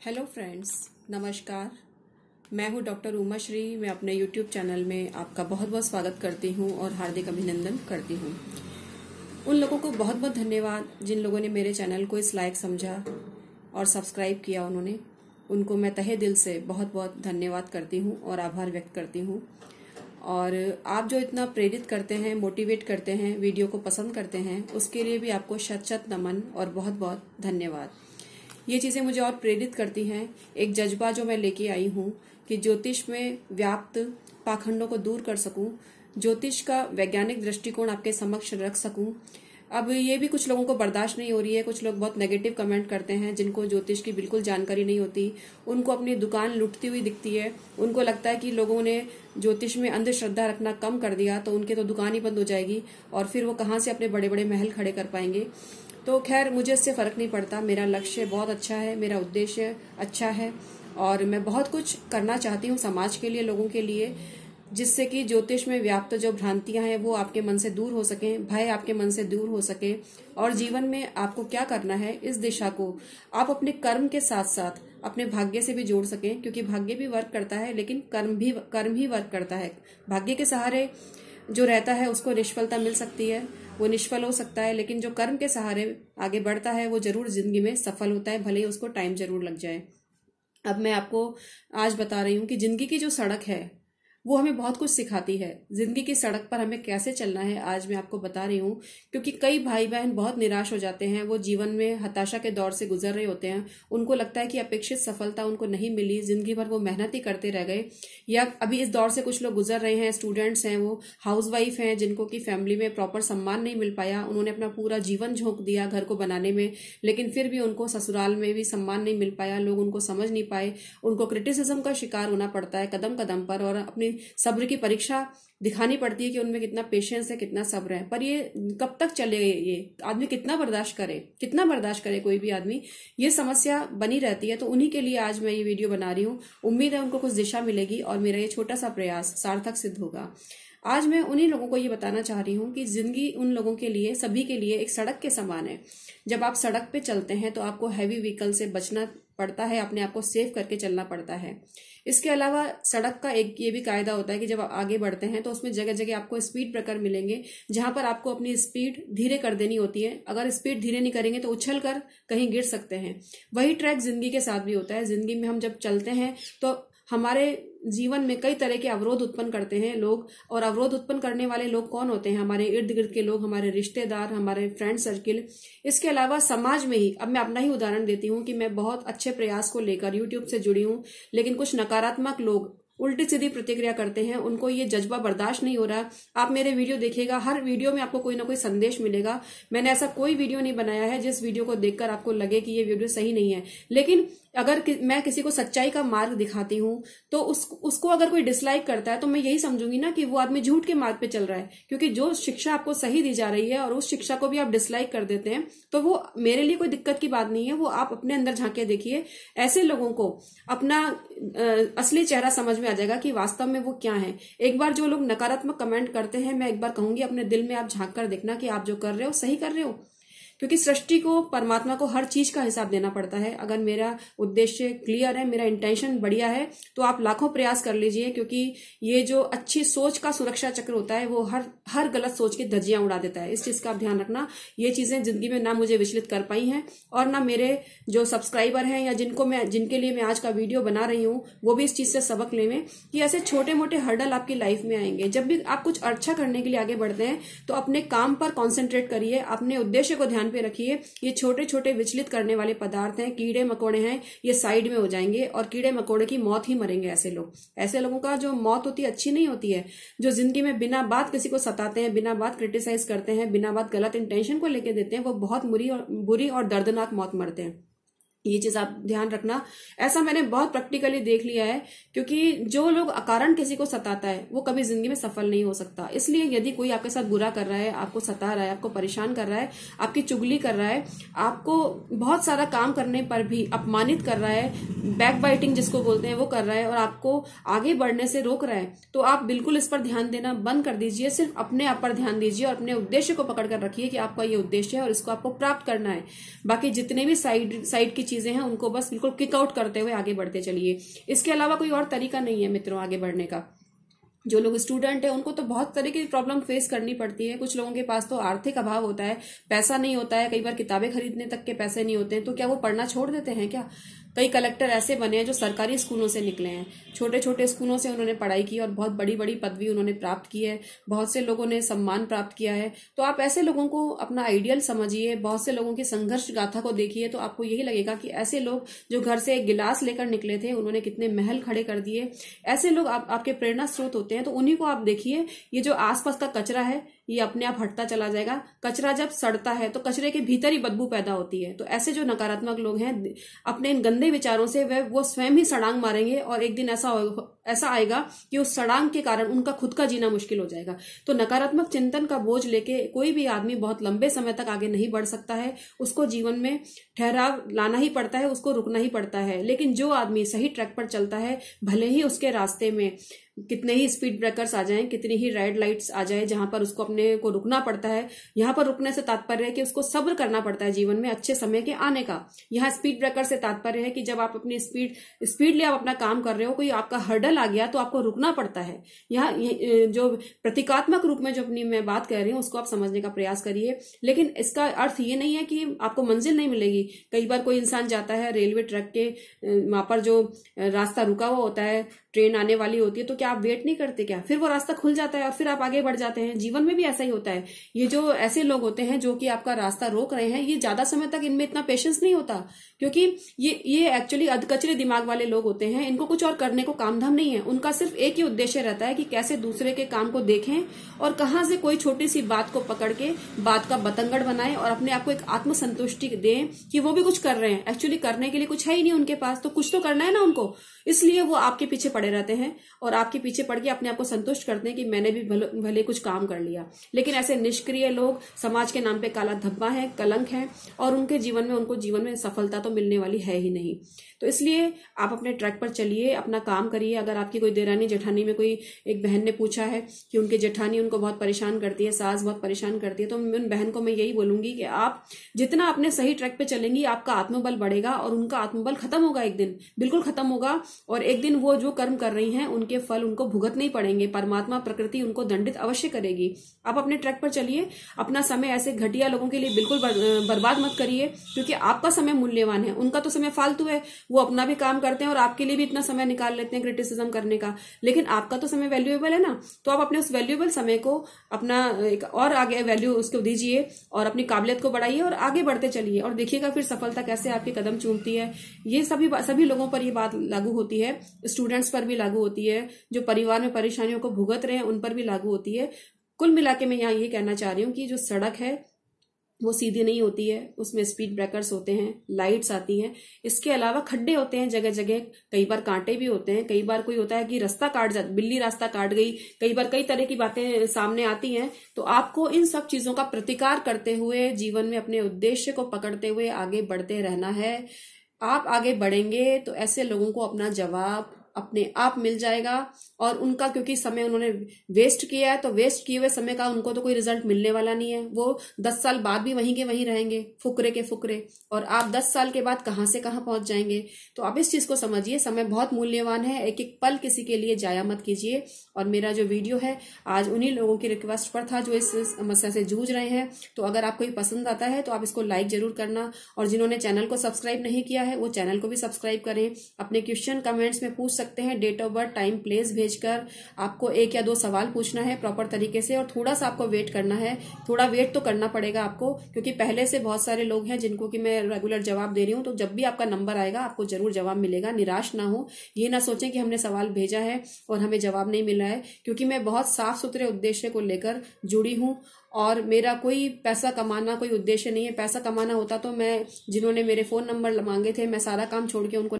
Hello friends, नमस्कार। मैं हूं डॉक्टर उमा श्री। मैं अपने यूट्यूब चैनल में आपका बहुत बहुत स्वागत करती हूं और हार्दिक अभिनंदन करती हूं। उन लोगों को बहुत बहुत धन्यवाद जिन लोगों ने मेरे चैनल को इस लायक समझा और सब्सक्राइब किया। उनको मैं तहे दिल से बहुत बहुत धन्यवाद करती हूं और आभार व्यक्त करती हूं। और आप जो इतना प्रेरित करते हैं, मोटिवेट करते हैं, वीडियो को पसंद करते हैं, उसके लिए भी आपको शत शत नमन और बहुत बहुत धन्यवाद। ये चीजें मुझे और प्रेरित करती हैं। एक जज्बा जो मैं लेके आई हूँ कि ज्योतिष में व्याप्त पाखंडों को दूर कर सकूं, ज्योतिष का वैज्ञानिक दृष्टिकोण आपके समक्ष रख सकूं। अब ये भी कुछ लोगों को बर्दाश्त नहीं हो रही है। कुछ लोग बहुत नेगेटिव कमेंट करते हैं जिनको ज्योतिष की बिल्कुल जानकारी नहीं होती। उनको अपनी दुकान लुटती हुई दिखती है। उनको लगता है कि लोगों ने ज्योतिष में अंधश्रद्धा रखना कम कर दिया तो उनके तो दुकान ही बंद हो जाएगी और फिर वो कहाँ से अपने बड़े बड़े महल खड़े कर पाएंगे। तो खैर, मुझे इससे फर्क नहीं पड़ता। मेरा लक्ष्य बहुत अच्छा है, मेरा उद्देश्य अच्छा है और मैं बहुत कुछ करना चाहती हूँ समाज के लिए, लोगों के लिए, जिससे कि ज्योतिष में व्याप्त जो भ्रांतियां हैं वो आपके मन से दूर हो सकें, भय आपके मन से दूर हो सके और जीवन में आपको क्या करना है इस दिशा को आप अपने कर्म के साथ साथ अपने भाग्य से भी जोड़ सकें। क्योंकि भाग्य भी वर्क करता है लेकिन कर्म ही वर्क करता है। भाग्य के सहारे जो रहता है उसको निष्फलता मिल सकती है, वो निष्फल हो सकता है, लेकिन जो कर्म के सहारे आगे बढ़ता है वो जरूर जिंदगी में सफल होता है, भले ही उसको टाइम जरूर लग जाए। अब मैं आपको आज बता रही हूँ कि जिंदगी की जो सड़क है वो हमें बहुत कुछ सिखाती है। जिंदगी की सड़क पर हमें कैसे चलना है आज मैं आपको बता रही हूँ। क्योंकि कई भाई बहन बहुत निराश हो जाते हैं, वो जीवन में हताशा के दौर से गुजर रहे होते हैं। उनको लगता है कि अपेक्षित सफलता उनको नहीं मिली, जिंदगी भर वो मेहनत ही करते रह गए। या अभी इस दौर से कुछ लोग गुजर रहे हैं, स्टूडेंट्स हैं, वो हाउसवाइफ हैं जिनको की फैमिली में प्रॉपर सम्मान नहीं मिल पाया। उन्होंने अपना पूरा जीवन झोंक दिया घर को बनाने में, लेकिन फिर भी उनको ससुराल में भी सम्मान नहीं मिल पाया, लोग उनको समझ नहीं पाए। उनको क्रिटिसिज्म का शिकार होना पड़ता है कदम कदम पर और अपनी सब्र की परीक्षा दिखानी पड़ती है कि उनमें कितना पेशेंस है, कितना सब्र है। पर ये कब तक चले, ये आदमी कितना बर्दाश्त करे कोई भी आदमी, ये समस्या बनी रहती है। तो उन्हीं के लिए आज मैं ये वीडियो बना रही हूँ। उम्मीद है उनको कुछ दिशा मिलेगी और मेरा ये छोटा सा प्रयास सार्थक सिद्ध होगा। आज मैं उन्हीं लोगों को ये बताना चाह रही हूँ कि जिंदगी उन लोगों के लिए, सभी के लिए एक सड़क के समान है। जब आप सड़क पे चलते हैं तो आपको हैवी व्हीकल से बचना पड़ता है, अपने आप को सेव करके चलना पड़ता है। इसके अलावा सड़क का एक ये भी कायदा होता है कि जब आप आगे बढ़ते हैं तो उसमें जगह जगह आपको स्पीड ब्रेकर मिलेंगे, जहां पर आपको अपनी स्पीड धीरे कर देनी होती है। अगर स्पीड धीरे नहीं करेंगे तो उछल कर कहीं गिर सकते हैं। वही ट्रैक जिंदगी के साथ भी होता है। जिंदगी में हम जब चलते हैं तो हमारे जीवन में कई तरह के अवरोध उत्पन्न करते हैं लोग। और अवरोध उत्पन्न करने वाले लोग कौन होते हैं? हमारे इर्द गिर्द के लोग, हमारे रिश्तेदार, हमारे फ्रेंड सर्किल। इसके अलावा समाज में ही, अब मैं अपना ही उदाहरण देती हूँ कि मैं बहुत अच्छे प्रयास को लेकर यूट्यूब से जुड़ी हूँ, लेकिन कुछ नकारात्मक लोग उल्टी सीधी प्रतिक्रिया करते हैं। उनको ये जज्बा बर्दाश्त नहीं हो रहा। आप मेरे वीडियो देखिएगा, हर वीडियो में आपको कोई ना कोई संदेश मिलेगा। मैंने ऐसा कोई वीडियो नहीं बनाया है जिस वीडियो को देखकर आपको लगे कि ये वीडियो सही नहीं है। लेकिन अगर मैं किसी को सच्चाई का मार्ग दिखाती हूँ तो उसको अगर कोई डिसलाइक करता है तो मैं यही समझूंगी ना कि वो आदमी झूठ के मार्ग पे चल रहा है। क्योंकि जो शिक्षा आपको सही दी जा रही है और उस शिक्षा को भी आप डिसलाइक कर देते हैं तो वो मेरे लिए कोई दिक्कत की बात नहीं है। वो आप अपने अंदर झांके देखिए। ऐसे लोगों को अपना असली चेहरा समझ में आ जाएगा कि वास्तव में वो क्या है। एक बार जो लोग नकारात्मक कमेंट करते हैं, मैं एक बार कहूंगी अपने दिल में आप झांक कर देखना कि आप जो कर रहे हो सही कर रहे हो। क्योंकि सृष्टि को, परमात्मा को हर चीज का हिसाब देना पड़ता है। अगर मेरा उद्देश्य क्लियर है, मेरा इंटेंशन बढ़िया है, तो आप लाखों प्रयास कर लीजिए। क्योंकि ये जो अच्छी सोच का सुरक्षा चक्र होता है वो हर गलत सोच की धज्जियां उड़ा देता है। इस चीज का आप ध्यान रखना। ये चीजें जिंदगी में ना मुझे विचलित कर पाई हैं और ना मेरे जो सब्सक्राइबर हैं या जिनके लिए मैं आज का वीडियो बना रही हूँ वो भी इस चीज से सबक लेंगे कि ऐसे छोटे मोटे हर्डल आपकी लाइफ में आएंगे। जब भी आप कुछ अच्छा करने के लिए आगे बढ़ते हैं तो अपने काम पर कॉन्सेंट्रेट करिए, अपने उद्देश्य को ध्यान पे रखिए। ये छोटे छोटे विचलित करने वाले पदार्थ हैं, कीड़े मकोड़े हैं, ये साइड में हो जाएंगे और कीड़े मकोड़े की मौत ही मरेंगे। ऐसे लोगों का जो मौत होती है अच्छी नहीं होती है। जो जिंदगी में बिना बात किसी को सताते हैं, बिना बात क्रिटिसाइज करते हैं, बिना बात गलत इंटेंशन को लेके देते हैं, वो बहुत बुरी और दर्दनाक मौत मरते हैं। ये चीज आप ध्यान रखना। ऐसा मैंने बहुत प्रैक्टिकली देख लिया है। क्योंकि जो लोग अकारण किसी को सताता है वो कभी जिंदगी में सफल नहीं हो सकता। इसलिए यदि कोई आपके साथ बुरा कर रहा है, आपको सता रहा है, आपको परेशान कर रहा है, आपकी चुगली कर रहा है, आपको बहुत सारा काम करने पर भी अपमानित कर रहा है, बैक बाइटिंग जिसको बोलते हैं वो कर रहा है और आपको आगे बढ़ने से रोक रहा है, तो आप बिल्कुल इस पर ध्यान देना बंद कर दीजिए। सिर्फ अपने आप पर ध्यान दीजिए और अपने उद्देश्य को पकड़ कर रखिए कि आपका ये उद्देश्य है और इसको आपको प्राप्त करना है। बाकी जितने भी साइड की चीजें हैं उनको बस बिल्कुल किक आउट करते हुए आगे बढ़ते चलिए। इसके अलावा कोई और तरीका नहीं है मित्रों आगे बढ़ने का। जो लोग स्टूडेंट है उनको तो बहुत तरह की प्रॉब्लम फेस करनी पड़ती है। कुछ लोगों के पास तो आर्थिक अभाव होता है, पैसा नहीं होता है, कई बार किताबें खरीदने तक के पैसे नहीं होते हैं, तो क्या वो पढ़ना छोड़ देते हैं क्या? कई कलेक्टर ऐसे बने हैं जो सरकारी स्कूलों से निकले हैं, छोटे छोटे स्कूलों से उन्होंने पढ़ाई की और बहुत बड़ी बड़ी पदवी उन्होंने प्राप्त की है, बहुत से लोगों ने सम्मान प्राप्त किया है। तो आप ऐसे लोगों को अपना आइडियल समझिए, बहुत से लोगों की संघर्ष गाथा को देखिए, तो आपको यही लगेगा कि ऐसे लोग जो घर से एक गिलास लेकर निकले थे उन्होंने कितने महल खड़े कर दिए। ऐसे लोग आपके प्रेरणा स्रोत होते हैं। तो उन्हीं को आप देखिए। ये जो आसपास का कचरा है ये अपने आप हटता चला जाएगा। कचरा जब सड़ता है तो कचरे के भीतर ही बदबू पैदा होती है। तो ऐसे जो नकारात्मक लोग हैं अपने इन गंदे विचारों से वो स्वयं ही सड़ांग मारेंगे और एक दिन ऐसा आएगा कि उस सड़ांग के कारण उनका खुद का जीना मुश्किल हो जाएगा। तो नकारात्मक चिंतन का बोझ लेके कोई भी आदमी बहुत लंबे समय तक आगे नहीं बढ़ सकता है। उसको जीवन में ठहराव लाना ही पड़ता है, उसको रुकना ही पड़ता है। लेकिन जो आदमी सही ट्रैक पर चलता है, भले ही उसके रास्ते में कितने ही स्पीड ब्रेकर्स आ जाएं, कितनी ही रेड लाइट्स आ जाए जहां पर उसको अपने को रुकना पड़ता है, यहां पर रुकने से तात्पर्य है कि उसको सब्र करना पड़ता है जीवन में अच्छे समय के आने का। यहाँ स्पीड ब्रेकर से तात्पर्य है कि जब आप अपनी स्पीडली आप अपना काम कर रहे हो, कोई आपका हर्डल आ गया तो आपको रुकना पड़ता है। यहाँ जो प्रतीकात्मक रूप में जो अपनी मैं बात कर रही हूँ उसको आप समझने का प्रयास करिए। लेकिन इसका अर्थ ये नहीं है कि आपको मंजिल नहीं मिलेगी। कई बार कोई इंसान जाता है रेलवे ट्रैक के वहां पर जो रास्ता रुका हुआ होता है, ट्रेन आने वाली होती है, तो क्या आप वेट नहीं करते क्या? फिर वो रास्ता खुल जाता है और फिर आप आगे बढ़ जाते हैं। जीवन में भी ऐसा ही होता है। ये जो ऐसे लोग होते हैं जो कि आपका रास्ता रोक रहे हैं, ये ज्यादा समय तक इनमें इतना पेशेंस नहीं होता, क्योंकि ये एक्चुअली अधकचरे दिमाग वाले लोग होते हैं। इनको कुछ और करने को काम धाम नहीं है। उनका सिर्फ एक ही उद्देश्य रहता है कि कैसे दूसरे के काम को देखें और कहां से कोई छोटी सी बात को पकड़ के बात का बतंगड़ बनाए और अपने आप को एक आत्मसंतुष्टि दें कि वो भी कुछ कर रहे हैं। एक्चुअली करने के लिए कुछ है ही नहीं उनके पास, तो कुछ तो करना है ना उनको। इसलिए वो आपके पीछे पड़े रहते हैं और आपके पीछे पड़ के अपने आप को संतुष्ट करते हैं कि मैंने भी भले कुछ काम कर लिया। लेकिन ऐसे निष्क्रिय लोग समाज के नाम पे काला धब्बा है, कलंक है, और उनको जीवन में सफलता तो मिलने वाली है ही नहीं। तो इसलिए आप अपने ट्रैक पर चलिए, अपना काम करिए। अगर आपकी कोई देरानी जेठानी में कोई एक बहन ने पूछा है कि उनकी जेठानी उनको बहुत परेशान करती है, सास बहुत परेशान करती है, तो उन बहन को मैं यही बोलूंगी कि आप जितना अपने सही ट्रैक पे चलेंगी आपका आत्मबल बढ़ेगा और उनका आत्मबल खत्म होगा, एक दिन बिल्कुल खत्म होगा। और एक दिन वो जो कर्म कर रही हैं उनके फल उनको भुगतने पड़ेंगे। परमात्मा प्रकृति उनको दंडित अवश्य करेगी। आप अपने ट्रैक पर चलिए। अपना समय ऐसे घटिया लोगों के लिए बिल्कुल बर्बाद मत करिए, क्योंकि आपका समय मूल्यवान है, उनका तो समय फालतू है। वो अपना भी काम करते हैं और आपके लिए भी इतना समय निकाल लेते हैं क्रिटिसिज्म करने का, लेकिन आपका तो समय वैल्यूएबल है ना। तो आप अपने उस वैल्यूएबल समय को अपना एक और आगे वैल्यू उसको दीजिए और अपनी काबिलियत को बढ़ाइए और आगे बढ़ते चलिए, और देखिएगा फिर सफलता कैसे आपके कदम चूमती है। ये सभी लोगों पर ये बात लागू होती है, स्टूडेंट्स पर भी लागू होती है, जो परिवार में परेशानियों को भुगत रहे हैं उन पर भी लागू होती है। कुल मिला के मैं यहाँ ये कहना चाह रही हूँ कि जो सड़क है वो सीधी नहीं होती है, उसमें स्पीड ब्रेकर्स होते हैं, लाइट्स आती हैं, इसके अलावा खड्डे होते हैं जगह जगह, कई बार कांटे भी होते हैं, कई बार कोई होता है कि बिल्ली रास्ता काट गई, कई बार कई तरह की बातें सामने आती हैं। तो आपको इन सब चीजों का प्रतिकार करते हुए जीवन में अपने उद्देश्य को पकड़ते हुए आगे बढ़ते रहना है। आप आगे बढ़ेंगे तो ऐसे लोगों को अपना जवाब अपने आप मिल जाएगा, और उनका क्योंकि समय उन्होंने वेस्ट किया है, तो वेस्ट किए हुए समय का उनको तो कोई रिजल्ट मिलने वाला नहीं है। वो 10 साल बाद भी वहीं के वहीं रहेंगे, फुकरे के फुकरे, और आप 10 साल के बाद कहां से कहां पहुंच जाएंगे। तो आप इस चीज को समझिए, समय बहुत मूल्यवान है, एक एक पल किसी के लिए जाया मत कीजिए। और मेरा जो वीडियो है आज उन्हीं लोगों की रिक्वेस्ट पर था जो इस समस्या से जूझ रहे हैं। तो अगर आपको ये पसंद आता है तो आप इसको लाइक जरूर करना, और जिन्होंने चैनल को सब्सक्राइब नहीं किया है वो चैनल को भी सब्सक्राइब करें। अपने क्वेश्चन कमेंट्स में पूछ सकते हैं, date of birth, time, place भेजकर। आपको 1 या 2 सवाल पूछना है प्रॉपर तरीके से, और थोड़ा सा आपको वेट करना है। थोड़ा वेट तो करना पड़ेगा आपको, क्योंकि पहले से बहुत सारे लोग हैं जिनको कि मैं रेगुलर जवाब दे रही हूँ। तो जब भी आपका नंबर आएगा आपको जरूर जवाब मिलेगा, निराश ना हो। ये ना सोचें कि हमने सवाल भेजा है और हमें जवाब नहीं मिला है, क्योंकि मैं बहुत साफ सुथरे उद्देश्य को लेकर जुड़ी हूँ और मेरा कोई पैसा कमाना कोई उद्देश्य नहीं है। पैसा कमाना होता तो मैं, जिन्होंने मेरे फोन नंबर मांगे थे, मैं सारा काम छोड़ के उनको